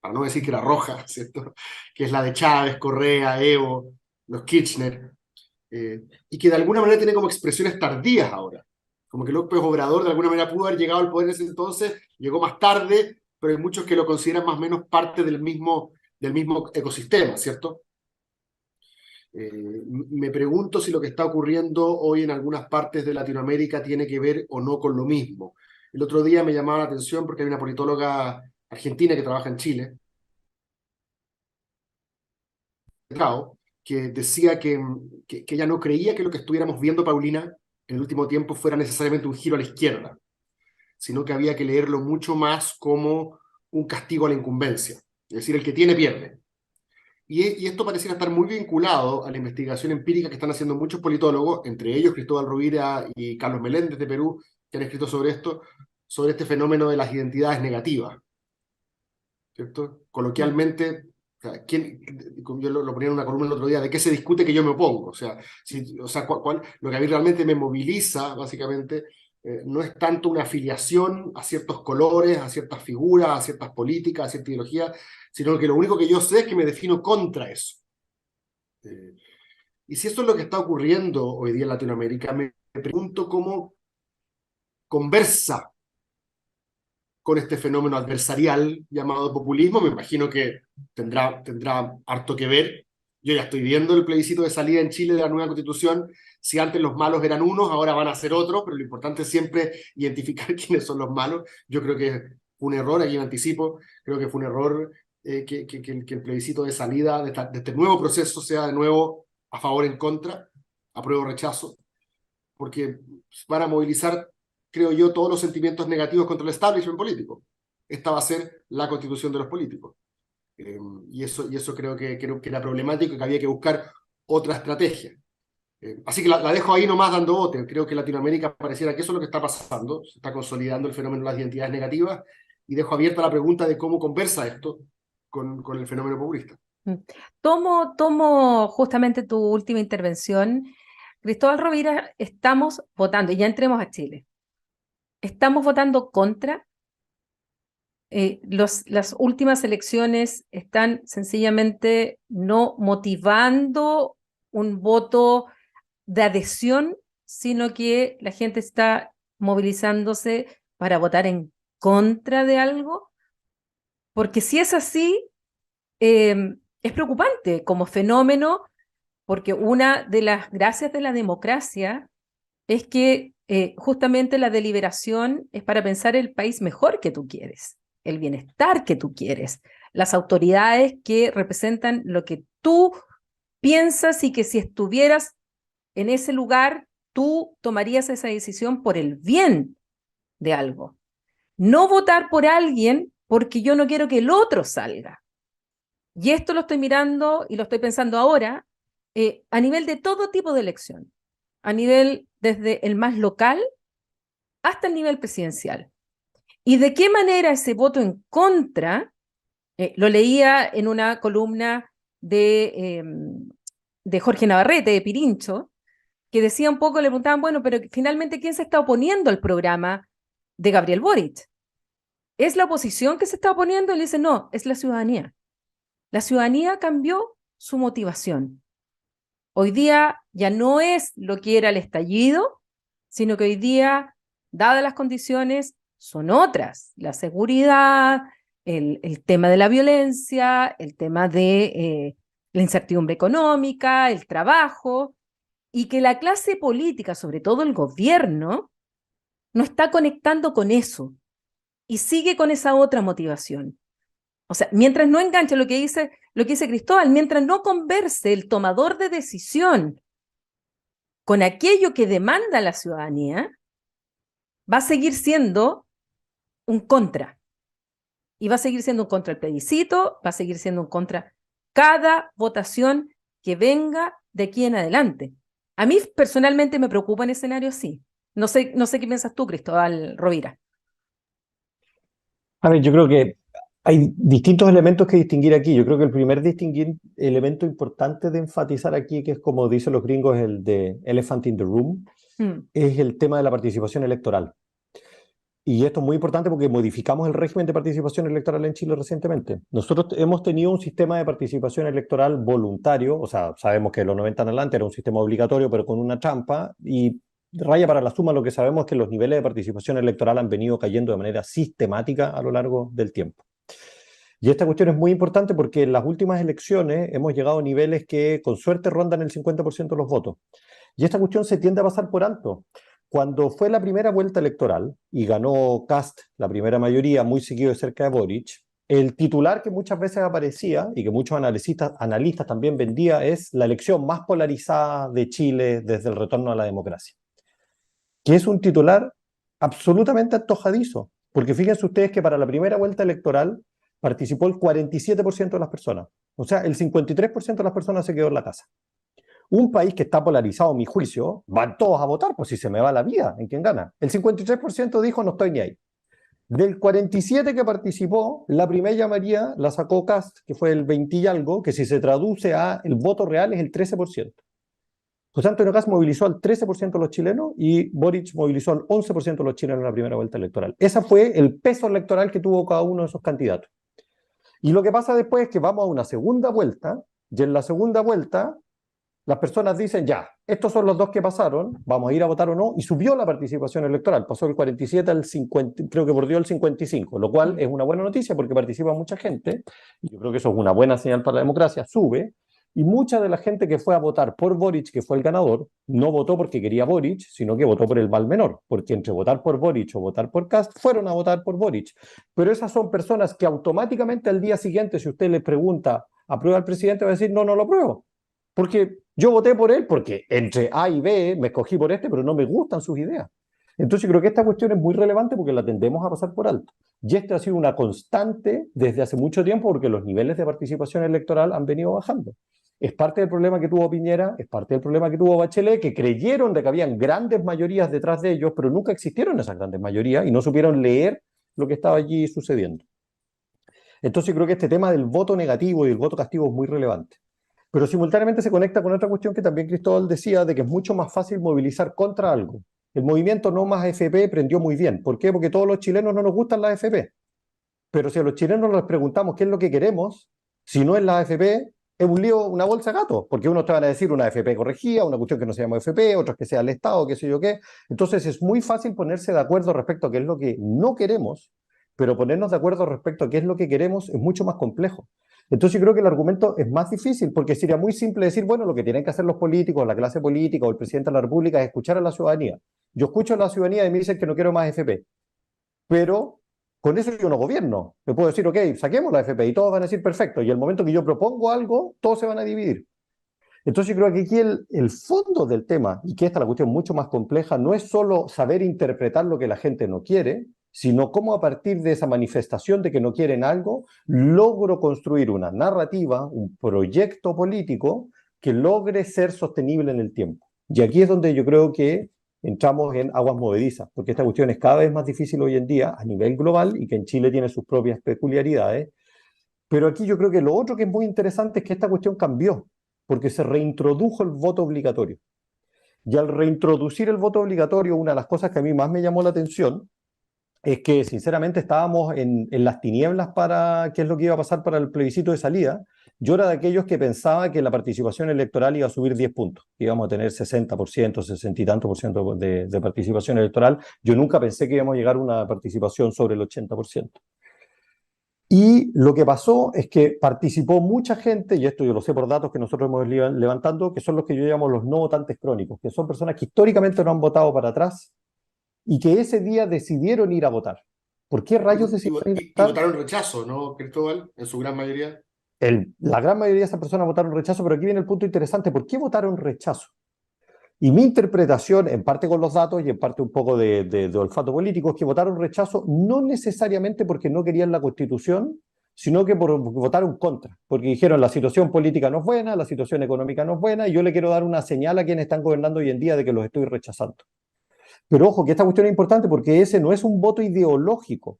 para no decir que era roja, ¿cierto? Que es la de Chávez, Correa, Evo, los Kirchner, y que de alguna manera tiene como expresiones tardías ahora. Como que López Obrador de alguna manera pudo haber llegado al poder en ese entonces, llegó más tarde, pero hay muchos que lo consideran más o menos parte del mismo ecosistema, ¿cierto? Me pregunto si lo que está ocurriendo hoy en algunas partes de Latinoamérica tiene que ver o no con lo mismo. El otro día me llamaba la atención porque hay una politóloga argentina que trabaja en Chile, que decía que ella no creía que lo que estuviéramos viendo, Paulina, en el último tiempo fuera necesariamente un giro a la izquierda, sino que había que leerlo mucho más como un castigo a la incumbencia. Es decir, el que tiene pierde. Y esto pareciera estar muy vinculado a la investigación empírica que están haciendo muchos politólogos, entre ellos Cristóbal Rovira y Carlos Meléndez de Perú, que han escrito sobre esto, sobre este fenómeno de las identidades negativas. ¿Cierto? Coloquialmente, o sea, yo lo ponía en una columna el otro día, ¿de qué se discute que yo me opongo? O sea, lo que a mí realmente me moviliza, básicamente, no es tanto una afiliación a ciertos colores, a ciertas figuras, a ciertas políticas, a cierta ideología, sino que lo único que yo sé es que me defino contra eso. Y si esto es lo que está ocurriendo hoy día en Latinoamérica, me pregunto cómo conversa con este fenómeno adversarial llamado populismo. Me imagino que tendrá harto que ver. Yo ya estoy viendo el plebiscito de salida en Chile de la nueva constitución. Si antes los malos eran unos, ahora van a ser otros, pero lo importante es siempre identificar quiénes son los malos. Yo creo que fue un error, aquí me anticipo, creo que fue un error que el plebiscito de salida de este nuevo proceso sea de nuevo a favor o en contra, apruebo o rechazo, porque van a movilizar, creo yo, todos los sentimientos negativos contra el establishment político. Esta va a ser la constitución de los políticos. Y eso creo que era problemático y que había que buscar otra estrategia. Así que la dejo ahí nomás dando bote. Creo que en Latinoamérica pareciera que eso es lo que está pasando. Se está consolidando el fenómeno de las identidades negativas y dejo abierta la pregunta de cómo conversa esto con el fenómeno populista. Mm. Tomo justamente tu última intervención. Cristóbal Rovira, estamos votando, y ya entremos a Chile, estamos votando contra. Las últimas elecciones están sencillamente no motivando un voto de adhesión, sino que la gente está movilizándose para votar en contra de algo, porque si es así, es preocupante como fenómeno, porque una de las gracias de la democracia es que justamente la deliberación es para pensar el país mejor que tú quieres, el bienestar que tú quieres, las autoridades que representan lo que tú piensas y que si estuvieras en ese lugar, tú tomarías esa decisión por el bien de algo. No votar por alguien porque yo no quiero que el otro salga. Y esto lo estoy mirando y lo estoy pensando ahora a nivel de todo tipo de elección, a nivel desde el más local hasta el nivel presidencial. ¿Y de qué manera ese voto en contra? Lo leía en una columna de Jorge Navarrete, de Pirincho, que decía un poco, le preguntaban, bueno, pero finalmente, ¿quién se está oponiendo al programa de Gabriel Boric? ¿Es la oposición que se está oponiendo? Y le dice, no, es la ciudadanía. La ciudadanía cambió su motivación. Hoy día ya no es lo que era el estallido, sino que hoy día, dadas las condiciones, son otras. La seguridad, el tema de la violencia, el tema de la incertidumbre económica, el trabajo, y que la clase política, sobre todo el gobierno, no está conectando con eso y sigue con esa otra motivación. O sea, mientras no enganche lo que dice Cristóbal, mientras no converse el tomador de decisión con aquello que demanda la ciudadanía, va a seguir siendo un contra. Y va a seguir siendo un contra el plebiscito, va a seguir siendo un contra cada votación que venga de aquí en adelante. A mí personalmente me preocupa en escenario así. No sé qué piensas tú, Cristóbal Rovira. A ver, yo creo que hay distintos elementos que distinguir aquí. Yo creo que el primer elemento importante de enfatizar aquí, que es como dicen los gringos, el de elephant in the room, es el tema de la participación electoral. Y esto es muy importante porque modificamos el régimen de participación electoral en Chile recientemente. Nosotros hemos tenido un sistema de participación electoral voluntario, o sea, sabemos que de los 90 en adelante era un sistema obligatorio, pero con una trampa, y raya para la suma lo que sabemos es que los niveles de participación electoral han venido cayendo de manera sistemática a lo largo del tiempo. Y esta cuestión es muy importante porque en las últimas elecciones hemos llegado a niveles que con suerte rondan el 50% de los votos. Y esta cuestión se tiende a pasar por alto. Cuando fue la primera vuelta electoral y ganó Kast la primera mayoría, muy seguido de cerca de Boric, el titular que muchas veces aparecía y que muchos analistas también vendía es la elección más polarizada de Chile desde el retorno a la democracia. Que es un titular absolutamente antojadizo, porque fíjense ustedes que para la primera vuelta electoral participó el 47% de las personas. O sea, el 53% de las personas se quedó en la casa. Un país que está polarizado, a mi juicio, van todos a votar, pues si se me va la vida, ¿en quién gana? El 53% dijo no estoy ni ahí. Del 47% que participó, la primera mayoría la sacó Kast, que fue el 20 y algo, que si se traduce a el voto real es el 13%. José Antonio Kast movilizó al 13% de los chilenos y Boric movilizó al 11% de los chilenos en la primera vuelta electoral. Ese fue el peso electoral que tuvo cada uno de esos candidatos. Y lo que pasa después es que vamos a una segunda vuelta, y en la segunda vuelta las personas dicen, ya, estos son los dos que pasaron, vamos a ir a votar o no, y subió la participación electoral, pasó del 47 al 50, creo que bordeó el 55, lo cual es una buena noticia porque participa mucha gente, y yo creo que eso es una buena señal para la democracia, sube, y mucha de la gente que fue a votar por Boric, que fue el ganador, no votó porque quería Boric, sino que votó por el mal menor, porque entre votar por Boric o votar por Kast, fueron a votar por Boric. Pero esas son personas que automáticamente al día siguiente, si usted les pregunta, ¿aprueba al presidente? Va a decir, no, no lo apruebo. Porque yo voté por él porque entre A y B me escogí por este, pero no me gustan sus ideas. Entonces creo que esta cuestión es muy relevante porque la tendemos a pasar por alto. Y esta ha sido una constante desde hace mucho tiempo porque los niveles de participación electoral han venido bajando. Es parte del problema que tuvo Piñera, es parte del problema que tuvo Bachelet, que creyeron de que habían grandes mayorías detrás de ellos, pero nunca existieron esas grandes mayorías y no supieron leer lo que estaba allí sucediendo. Entonces creo que este tema del voto negativo y del voto castigo es muy relevante. Pero simultáneamente se conecta con otra cuestión que también Cristóbal decía, de que es mucho más fácil movilizar contra algo. El movimiento No Más AFP prendió muy bien. ¿Por qué? Porque todos los chilenos no nos gustan las AFP. Pero si a los chilenos les preguntamos qué es lo que queremos, si no es la AFP, es un lío, una bolsa de gato, porque unos te van a decir una AFP corregida, una cuestión que no se llama AFP, otros que sea el Estado, qué sé yo qué. Entonces es muy fácil ponerse de acuerdo respecto a qué es lo que no queremos, pero ponernos de acuerdo respecto a qué es lo que queremos es mucho más complejo. Entonces yo creo que el argumento es más difícil, porque sería muy simple decir, bueno, lo que tienen que hacer los políticos, la clase política o el presidente de la República es escuchar a la ciudadanía. Yo escucho a la ciudadanía y me dicen que no quiero más AFP, pero con eso yo no gobierno. Me puedo decir, ok, saquemos la AFP y todos van a decir perfecto, y el momento que yo propongo algo, todos se van a dividir. Entonces yo creo que aquí el fondo del tema, y que esta es la cuestión mucho más compleja, no es solo saber interpretar lo que la gente no quiere, sino cómo a partir de esa manifestación de que no quieren algo, logro construir una narrativa, un proyecto político que logre ser sostenible en el tiempo. Y aquí es donde yo creo que entramos en aguas movedizas, porque esta cuestión es cada vez más difícil hoy en día a nivel global y que en Chile tiene sus propias peculiaridades. Pero aquí yo creo que lo otro que es muy interesante es que esta cuestión cambió, porque se reintrodujo el voto obligatorio. Y al reintroducir el voto obligatorio, una de las cosas que a mí más me llamó la atención es que sinceramente estábamos en las tinieblas para qué es lo que iba a pasar para el plebiscito de salida. Yo era de aquellos que pensaba que la participación electoral iba a subir 10 puntos, que íbamos a tener 60%, 60 y tanto por ciento de participación electoral. Yo nunca pensé que íbamos a llegar a una participación sobre el 80%. Y lo que pasó es que participó mucha gente, y esto yo lo sé por datos que nosotros hemos ido levantando, que son los que yo llamo los no votantes crónicos, que son personas que históricamente no han votado para atrás y que ese día decidieron ir a votar. ¿Por qué rayos decidieron ir a Y votar? votaron rechazo, ¿no, Cristóbal? En su gran mayoría. La gran mayoría de esas personas votaron rechazo, pero aquí viene el punto interesante. ¿Por qué votaron rechazo? Y mi interpretación, en parte con los datos y en parte un poco de olfato político, es que votaron rechazo no necesariamente porque no querían la Constitución, sino que porque votaron contra, porque dijeron la situación política no es buena, la situación económica no es buena, y yo le quiero dar una señal a quienes están gobernando hoy en día de que los estoy rechazando. Pero ojo, que esta cuestión es importante porque ese no es un voto ideológico,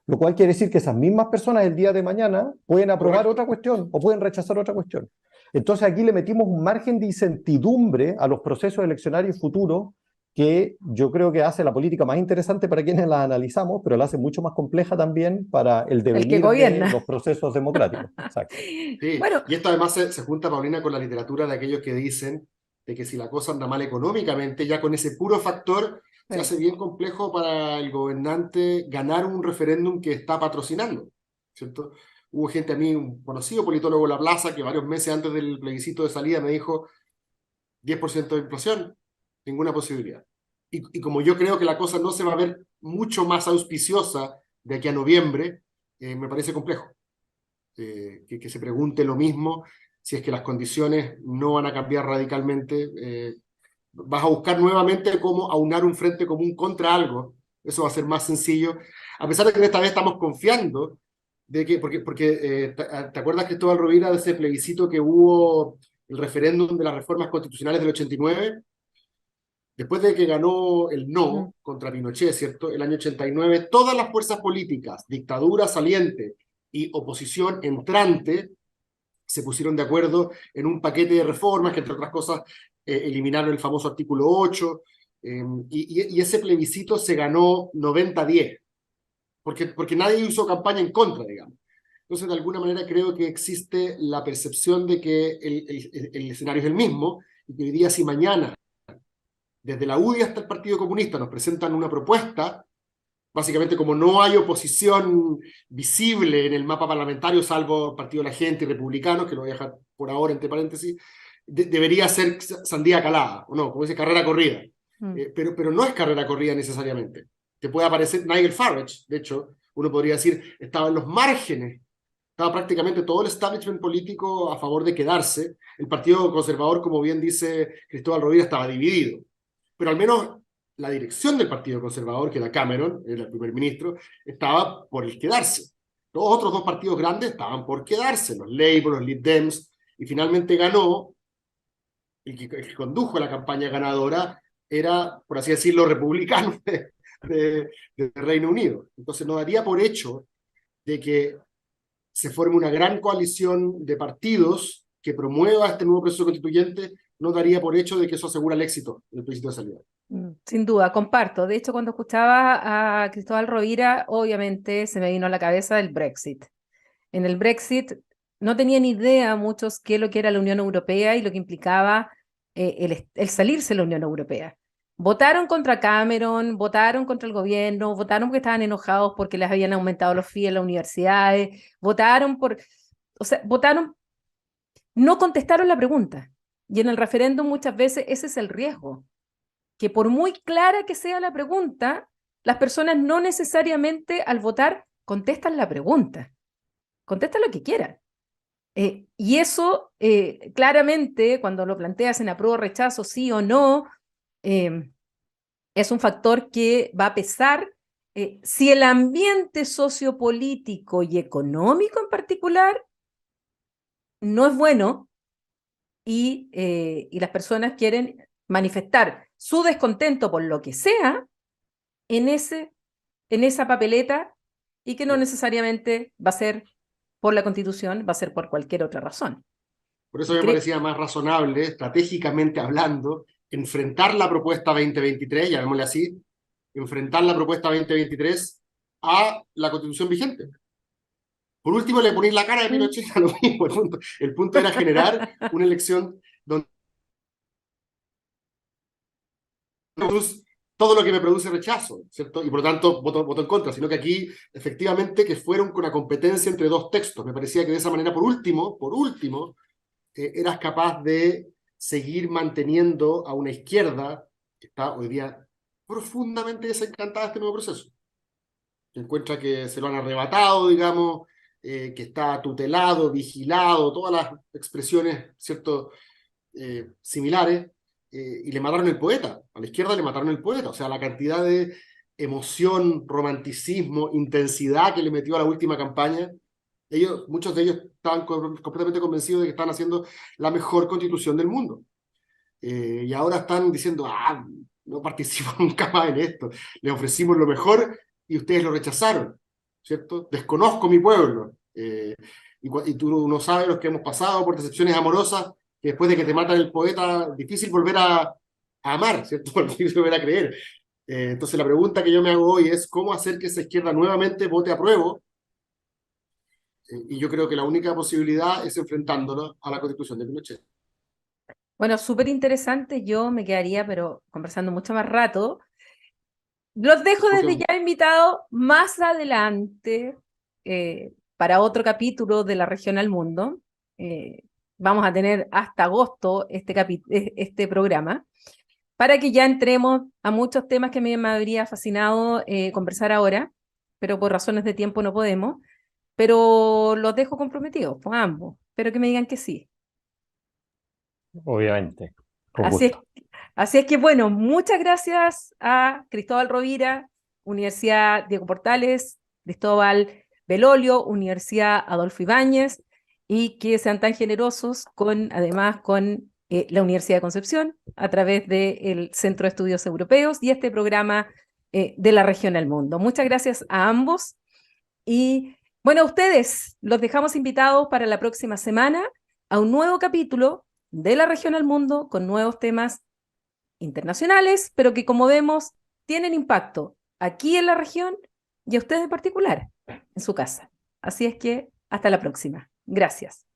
lo cual quiere decir que esas mismas personas el día de mañana pueden aprobar Correcto. otra cuestión o pueden rechazar otra cuestión. Entonces aquí le metimos un margen de incertidumbre a los procesos eleccionarios futuros que yo creo que hace la política más interesante para quienes la analizamos, pero la hace mucho más compleja también para el El que devenir de gobierna. los procesos democráticos. Exacto. Sí, Bueno, y esto además se junta, Paulina, con la literatura de aquellos que dicen de que si la cosa anda mal económicamente, ya con ese puro factor se hace bien complejo para el gobernante ganar un referéndum que está patrocinando, ¿cierto? Hubo gente, a mí, un conocido politólogo de la plaza, que varios meses antes del plebiscito de salida me dijo 10% de inflación, ninguna posibilidad. Y como yo creo que la cosa no se va a ver mucho más auspiciosa de aquí a noviembre, me parece complejo. Que se pregunte lo mismo, si es que las condiciones no van a cambiar radicalmente, vas a buscar nuevamente cómo aunar un frente común contra algo, eso va a ser más sencillo, a pesar de que esta vez estamos confiando, de que, porque ¿te acuerdas, Cristóbal Rovira, de ese plebiscito que hubo, el referéndum de las reformas constitucionales del 89? Después de que ganó el no contra Pinochet, ¿cierto? El año 89, todas las fuerzas políticas, dictadura saliente y oposición entrante, se pusieron de acuerdo en un paquete de reformas que, entre otras cosas, eliminaron el famoso artículo 8, y ese plebiscito se ganó 90-10, porque nadie hizo campaña en contra, digamos. Entonces, de alguna manera, creo que existe la percepción de que el escenario es el mismo, y que hoy día, si mañana desde la UDI hasta el Partido Comunista nos presentan una propuesta, básicamente como no hay oposición visible en el mapa parlamentario, salvo Partido de la Gente y Republicanos, que lo voy a dejar por ahora entre paréntesis, debería ser sandía calada, o no, como dice, carrera corrida. Pero no es carrera corrida necesariamente. Te puede aparecer Nigel Farage, de hecho, uno podría decir, estaba en los márgenes, estaba prácticamente todo el establishment político a favor de quedarse. El Partido Conservador, como bien dice Cristóbal Rovira, estaba dividido. Pero al menos la dirección del Partido Conservador, que era Cameron, era el primer ministro, estaba por el quedarse. Los otros dos partidos grandes estaban por quedarse, los Labour, los Lib Dems, y finalmente ganó, el que condujo la campaña ganadora era, por así decirlo, republicano de Reino Unido. Entonces no daría por hecho de que se forme una gran coalición de partidos que promueva este nuevo proceso constituyente, no daría por hecho de que eso asegura el éxito del plebiscito de salida. Sin duda, comparto. De hecho, cuando escuchaba a Cristóbal Rovira, obviamente se me vino a la cabeza el Brexit. En el Brexit no tenían idea muchos qué es lo que era la Unión Europea y lo que implicaba el salirse de la Unión Europea. Votaron contra Cameron, votaron contra el gobierno, votaron porque estaban enojados porque les habían aumentado los fees en las universidades, votaron no contestaron la pregunta. Y en el referéndum muchas veces ese es el riesgo, que por muy clara que sea la pregunta, las personas no necesariamente al votar contestan la pregunta, contestan lo que quieran. Y eso claramente, cuando lo planteas en apruebo o rechazo, sí o no, es un factor que va a pesar si el ambiente sociopolítico y económico en particular no es bueno y las personas quieren manifestar su descontento por lo que sea en esa papeleta y que no necesariamente va a ser por la Constitución, va a ser por cualquier otra razón. Por eso me parecía más razonable, estratégicamente hablando, enfrentar la propuesta 2023, llamémosle así, enfrentar la propuesta 2023 a la Constitución vigente. Por último, le ponéis la cara de Pinochet a lo mismo. El punto era generar una elección donde todo lo que me produce rechazo, ¿cierto? Y por lo tanto voto en contra, sino que aquí efectivamente que fueron con una competencia entre dos textos. Me parecía que de esa manera, por último, eras capaz de seguir manteniendo a una izquierda que está hoy día profundamente desencantada de este nuevo proceso. Que encuentra que se lo han arrebatado, digamos, que está tutelado, vigilado, todas las expresiones, ¿cierto?, similares, y le mataron el poeta. A la izquierda le mataron el poeta. O sea, la cantidad de emoción, romanticismo, intensidad que le metió a la última campaña. Muchos de ellos estaban completamente convencidos de que estaban haciendo la mejor constitución del mundo. Y ahora están diciendo, no participo nunca más en esto. Les ofrecimos lo mejor y ustedes lo rechazaron, ¿cierto? Desconozco mi pueblo. Y tú no sabes los que hemos pasado por decepciones amorosas, que después de que te matan el poeta, difícil volver a amar, ¿cierto? Difícil volver a creer. Entonces la pregunta que yo me hago hoy es cómo hacer que esa izquierda nuevamente vote apruebo. Y yo creo que la única posibilidad es enfrentándolo a la Constitución de Pinochet. Bueno, súper interesante. Yo me quedaría, pero conversando mucho más rato. Los dejo desde ya invitados más adelante para otro capítulo de La Región al Mundo. Vamos a tener hasta agosto este programa, para que ya entremos a muchos temas que me habría fascinado conversar ahora, pero por razones de tiempo no podemos. Pero los dejo comprometidos, pues ambos. Espero que me digan que sí. Obviamente. Así es que bueno, muchas gracias a Cristóbal Rovira, Universidad Diego Portales, Cristóbal Belolio, Universidad Adolfo Ibáñez, y que sean tan generosos además con la Universidad de Concepción a través del Centro de Estudios Europeos y este programa de La Región al Mundo. Muchas gracias a ambos y bueno, a ustedes los dejamos invitados para la próxima semana a un nuevo capítulo de La Región al Mundo con nuevos temas internacionales, pero que como vemos tienen impacto aquí en la región y a ustedes en particular en su casa. Así es que hasta la próxima. Gracias.